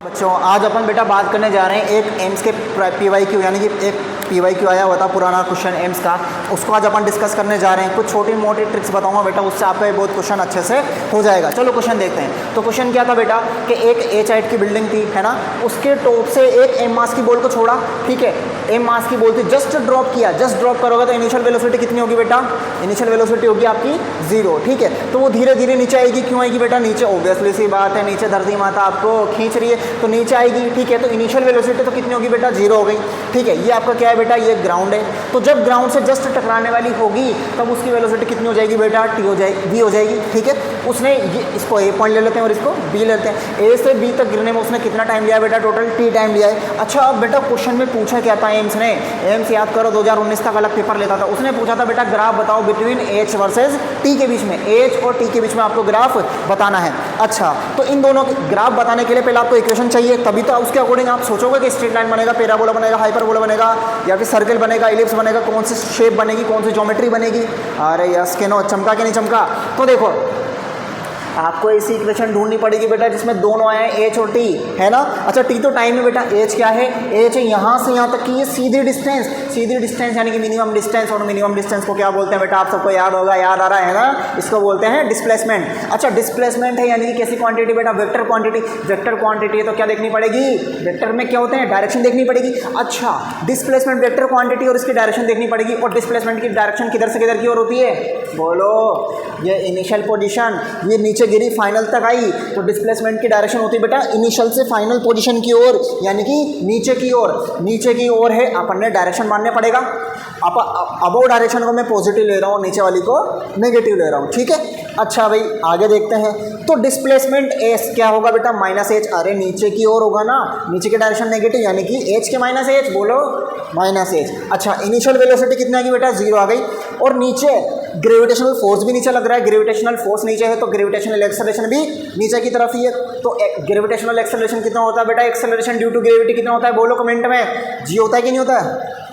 बच्चों आज अपन बेटा बात करने जा रहे हैं एक एम्स के PYQ यानी कि एक PYQ आया हुआ था पुराना क्वेश्चन एम्स का, उसको आज अपन डिस्कस करने जा रहे हैं। कुछ छोटी मोटी ट्रिक्स बताऊंगा बेटा, उससे आपका बहुत क्वेश्चन अच्छे से हो जाएगा। चलो क्वेश्चन देखते हैं। तो क्वेश्चन क्या था बेटा कि एक H हाइट की बिल्डिंग थी, है ना, उसके टॉप से एक M मास की बॉल को छोड़ा, ठीक है, M मास की बॉल थी, जस्ट ड्रॉप किया, जस्ट ड्रॉप करोगे तो इनिशियल वेलोसिटी कितनी होगी बेटा? इनिशियल वेलोसिटी होगी आपकी 0, ठीक है। तो वो धीरे धीरे नीचे आएगी, क्यों आएगी बेटा? नीचे ऑब्वियसली सी बात है, नीचे धरती माता आपको खींच रही है तो नीचे आएगी, ठीक है। तो इनिशियल वेलोसिटी तो कितनी होगी बेटा? 0 हो गई, ठीक है। ये आपका क्या है बेटा? ये ग्राउंड है। तो जब ग्राउंड से जस्ट टकराने वाली होगी तब उसकी वेलोसिटी कितनी हो जाएगी बेटा? T हो जाएगी, V हो जाएगी, ठीक है। उसने ये इसको A पॉइंट ले लेते हैं और इसको B ले लेते हैं। A से B तक गिरने में उसने कितना टाइम लिया बेटा? टोटल T टाइम लिया है। अच्छा अब बेटा क्वेश्चन में पूछा क्या था एम्स ने? एम्स याद करो 2019 तक अलग पेपर लेता था, उसने पूछा था बेटा ग्राफ बताओ बिटवीन H वर्सेज T के बीच में, H और T के बीच में आपको ग्राफ बताना है। अच्छा तो इन दोनों ग्राफ बताने के लिए पहले आपको इक्वेशन चाहिए, तभी तो उसके अकॉर्डिंग आप सोचोगे कि स्ट्रेट लाइन बनेगा, पैराबोला बनेगा, हाइपरबोला बनेगा, या फिर सर्कल बनेगा, इलिप्स बनेगा, कौन सी शेप बनेगी, कौन सी ज्योमेट्री बनेगी। अरे यस के नो, चमका कि नहीं चमका? तो देखो आपको ऐसी इक्वेशन ढूंढनी पड़ेगी बेटा जिसमें दोनों आए H और T, है ना। अच्छा T तो टाइम है बेटा, H क्या है? H है यहाँ से यहाँ तक की ये सीधी डिस्टेंस, सीधी डिस्टेंस यानी कि मिनिमम डिस्टेंस, और मिनिमम डिस्टेंस को क्या बोलते हैं बेटा? आप सबको याद होगा, याद आ रहा है ना, इसको बोलते हैं डिस्प्लेसमेंट। अच्छा डिस्प्लेसमेंट है यानी कि कैसी क्वांटिटी बेटा? Vector quantity. वेक्टर क्वांटिटी है तो क्या देखनी पड़ेगी? वेक्टर में क्या होते हैं? डायरेक्शन देखनी पड़ेगी। अच्छा डिस्प्लेसमेंट वेक्टर क्वांटिटी और इसकी डायरेक्शन देखनी पड़ेगी, और डिस्प्लेसमेंट की डायरेक्शन किधर से किधर की ओर होती है? बोलो, ये इनिशियल पोजीशन, ये नीचे गिरी फाइनल तक आई तो डिस्प्लेसमेंट की डायरेक्शन होती है बेटा इनिशियल से फाइनल पोजीशन की ओर, यानी कि नीचे की ओर। नीचे की ओर है, अपन ने डायरेक्शन मानने पड़ेगा। अब डायरेक्शन को मैं पॉजिटिव ले रहा हूँ, नीचे वाली को नेगेटिव ले रहा हूँ, ठीक है। अच्छा भाई आगे देखते हैं। तो डिस्प्लेसमेंट एस क्या होगा बेटा? -H। अरे नीचे की ओर होगा ना, नीचे की डायरेक्शन नेगेटिव, यानी कि H के -H, बोलो -H। अच्छा इनिशियल वेलोसिटी कितनी आ गई बेटा? 0 आ गई। और नीचे ग्रेविटेशनल फोर्स भी नीचे लग रहा है, ग्रेविटेशनल फोर्स नीचे है तो ग्रेविटेशनल एक्सेलरेशन भी नीचे की तरफ ही है। तो ग्रेविटेशनल एक्सेलरेशन कितना होता है बेटा? एक्सेलरेशन ड्यू टू ग्रेविटी कितना होता है? बोलो कमेंट में। G होता है कि नहीं होता है?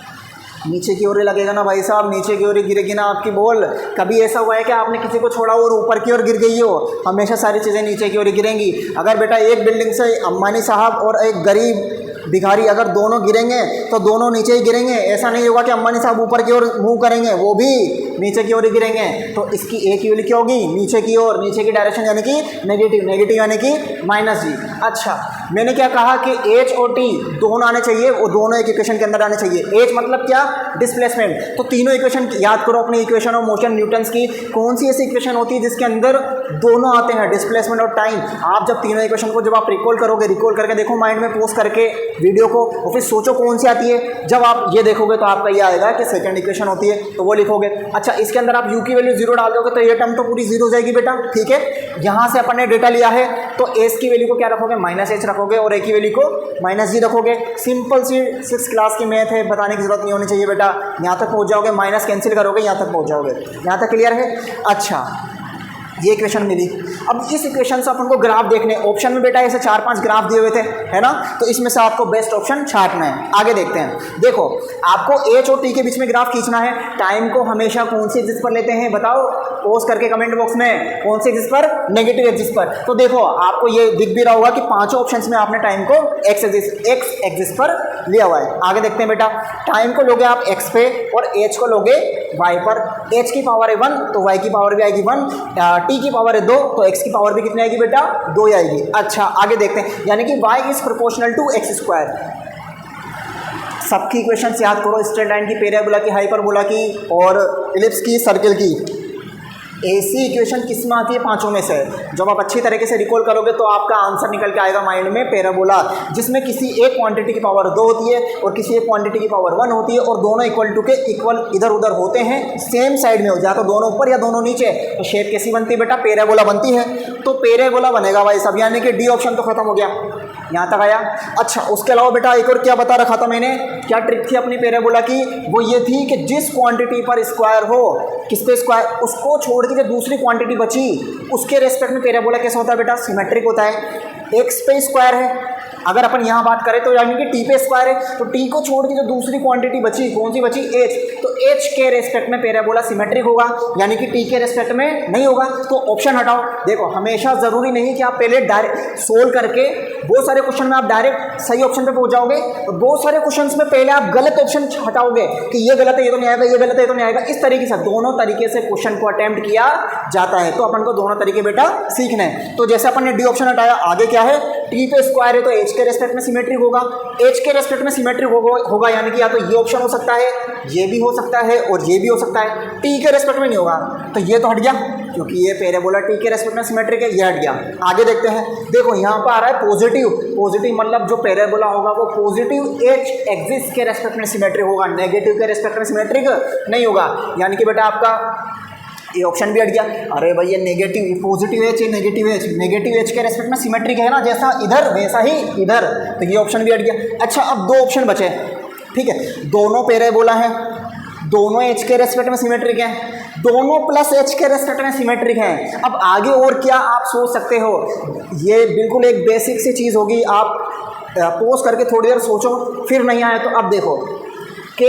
नीचे की ओर ही लगेगा ना भाई साहब, नीचे की ओर ही गिरेगी ना आपकी बॉल। कभी ऐसा हुआ है कि आपने किसी को छोड़ा और ऊपर की ओर गिर गई हो? हमेशा सारी चीज़ें नीचे की ओर ही गिरेंगी। अगर बेटा एक बिल्डिंग से अंबानी साहब और एक गरीब भिखारी अगर दोनों गिरेंगे तो दोनों नीचे ही गिरेंगे। ऐसा नहीं होगा कि अंबानी साहब ऊपर की ओर मूव करेंगे, वो भी नीचे की ओर ही गिरेंगे। तो इसकी एक की वैल्यू क्या होगी? नीचे की ओर, नीचे की डायरेक्शन यानी कि नेगेटिव, नेगेटिव यानी कि -G। अच्छा मैंने क्या कहा कि H और T दोनों आने चाहिए, वो दोनों एक इक्वेशन के अंदर आने चाहिए। H मतलब क्या? डिस्प्लेसमेंट। तो तीनों इक्वेशन याद करो अपनी इक्वेशन ऑफ मोशन न्यूटन्स की। कौन सी ऐसी इक्वेशन होती है जिसके अंदर दोनों आते हैं, डिस्प्लेसमेंट और टाइम? आप जब तीनों इक्वेशन को जब आप रिकॉल करोगे, रिकॉल करके देखो माइंड में पोस्ट करके वीडियो को, और फिर सोचो कौन सी आती है। जब आप ये देखोगे तो आपका ये आएगा कि सेकंड इक्वेशन होती है, तो वो लिखोगे। अच्छा इसके अंदर आप U की वैल्यू 0 डाल दोगे तो ये टर्म तो पूरी 0 हो जाएगी बेटा, ठीक है। यहाँ से अपन ने डेटा लिया है तो S की वैल्यू को क्या रखोगे? -H रखोगे, और A की वैल्यू को -G रखोगे। सिंपल सी 6th क्लास की मैथ है, बताने की जरूरत नहीं होनी चाहिए बेटा। यहाँ तक पहुँच जाओगे, माइनस कैंसिल करोगे, यहाँ तक पहुँच जाओगे। यहाँ तक क्लियर है? अच्छा ये इक्वेशन मिली। अब इस इक्वेशन से अपन को ग्राफ देखने, ऑप्शन में बेटा ऐसे 4-5 ग्राफ दिए हुए थे, है ना, तो इसमें से आपको बेस्ट ऑप्शन छांटना है। आगे देखते हैं। देखो आपको H और T के बीच में ग्राफ खींचना है। टाइम को हमेशा कौन सी एक्सिस पर लेते हैं बताओ? पोस्ट करके कमेंट बॉक्स में, कौन सी एक्सिस पर? नेगेटिव एक्सिस पर। तो देखो आपको ये दिख भी रहा होगा कि पांचों ऑप्शंस में आपने टाइम को x एक्सिस पर लिया हुआ है। आगे देखते हैं बेटा। टाइम को लोगे आप x पे और H को लोगे y पर। H की पावर है 1 तो y की पावर भी आएगी 1, T की पावर है 2 तो x की पावर भी कितनी आएगी बेटा? 2 ही आएगी। अच्छा आगे देखते हैं, यानी कि y is proportional to x²। सबकी इक्वेशंस याद करो, स्ट्रेट लाइन की, पैराबोला की, हाइपरबोला की, और इलिप्स की, सर्कल की। ऐसी इक्वेशन किस में आती है? पांचों में से। जब आप अच्छी तरीके से रिकॉल करोगे तो आपका आंसर निकल के आएगा माइंड में, पैराबोला, जिसमें किसी एक क्वांटिटी की पावर 2 होती है और किसी एक क्वांटिटी की पावर 1 होती है, और दोनों इक्वल टू के इक्वल इधर उधर होते हैं, सेम साइड में हो जाए तो दोनों ऊपर या दोनों नीचे। तो शेप कैसी बनती है बेटा? पैराबोला बनती है। तो पैराबोला बनेगा भाई सब, यानी कि डी ऑप्शन तो खत्म हो गया। यहाँ तक आया? अच्छा उसके अलावा बेटा एक और क्या बता रखा था मैंने, क्या ट्रिक थी अपनी पैराबोला की? वो ये थी कि जिस क्वांटिटी पर स्क्वायर हो, किस पे स्क्वायर, उसको छोड़ के जो दूसरी क्वांटिटी बची उसके रेस्पेक्ट में पैराबोला कैसा होता है बेटा? सिमेट्रिक होता है। एक्स पे स्क्वायर है अगर अपन यहाँ बात करें तो यानी कि टी पे स्क्वायर है, तो टी को छोड़ के जो दूसरी क्वांटिटी बची, कौन सी बची, एच, तो एच के रेस्पेक्ट में पैराबोला सिमेट्रिक होगा, यानी कि टी के रेस्पेक्ट में नहीं होगा। तो ऑप्शन हटाओ। देखो हमेशा ज़रूरी नहीं कि आप पहले डायरेक्ट सोल्व करके बहुत सारे क्वेश्चन में आप डायरेक्ट सही ऑप्शन पे पहुंच जाओगे, तो बहुत सारे क्वेश्चन में पहले आप गलत ऑप्शन हटाओगे कि ये गलत है ये तो नहीं आएगा, ये गलत है ये तो नहीं आएगा। इस तरीके से दोनों तरीके से क्वेश्चन को अटेम्प्ट किया जाता है। तो अपन को दोनों तरीके बेटा सीखना है। तो जैसे अपन ने डी ऑप्शन हटाया, आगे क्या है, टी पे स्क्वायर है तो एच के रेस्पेक्ट में सिमेट्रिक होगा, एच के रेस्पेक्ट में सिमेट्रिक होगा यानी कि या तो ये ऑप्शन हो सकता है, ये भी हो सकता है और ये भी हो सकता है। टी के रेस्पेक्ट में नहीं होगा, तो ये तो हट गया क्योंकि ये पैराबोला टी के रेस्पेक्ट में सिमेट्रिक है, ये हट गया। आगे देखते हैं, देखो यहाँ पर आ रहा है पॉजिटिव, पॉजिटिव मतलब जो पैराबोला होगा वो पॉजिटिव एच एक्सिस के रेस्पेक्ट में सिमेट्रिक होगा, नेगेटिव के रेस्पेक्ट में सिमेट्रिक नहीं होगा, यानी कि बेटा आपका ये ऑप्शन भी हट गया। अरे भाई ये नेगेटिव, पॉजिटिव एच, ये नेगेटिव एच के रेस्पेक्ट में सिमेट्रिक है ना, जैसा इधर वैसा ही इधर, तो ये ऑप्शन भी हट गया। अच्छा अब दो ऑप्शन बचे, ठीक है, दोनों पैराबोला हैं, दोनों एच के रेस्पेक्ट में सिमेट्रिक हैं, दोनों प्लस एच के रेस्पेक्ट में सिमेट्रिक हैं। अब आगे और क्या आप सोच सकते हो, ये बिल्कुल एक बेसिक सी चीज़ होगी, आप पोज करके थोड़ी देर सोचो, फिर नहीं आए तो अब देखो कि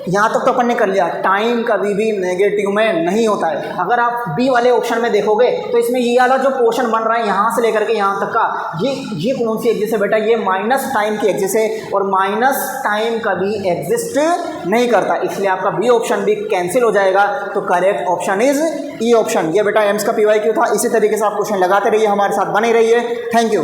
यहाँ तक तो अपन ने कर लिया, टाइम कभी भी नेगेटिव में नहीं होता है। अगर आप बी वाले ऑप्शन में देखोगे तो इसमें ये वाला जो पोर्शन बन रहा है यहाँ से लेकर के यहाँ तक का, ये कौन सी एक्सिस है बेटा, ये माइनस टाइम की एक्सिस है और माइनस टाइम कभी एग्जिस्ट नहीं करता, इसलिए आपका बी ऑप्शन भी कैंसिल हो जाएगा। तो correct option is E option. ये बेटा एम्स का PYQ था। इसी तरीके से आप क्वेश्चन लगाते रहिए, हमारे साथ बने रहिए। Thank you.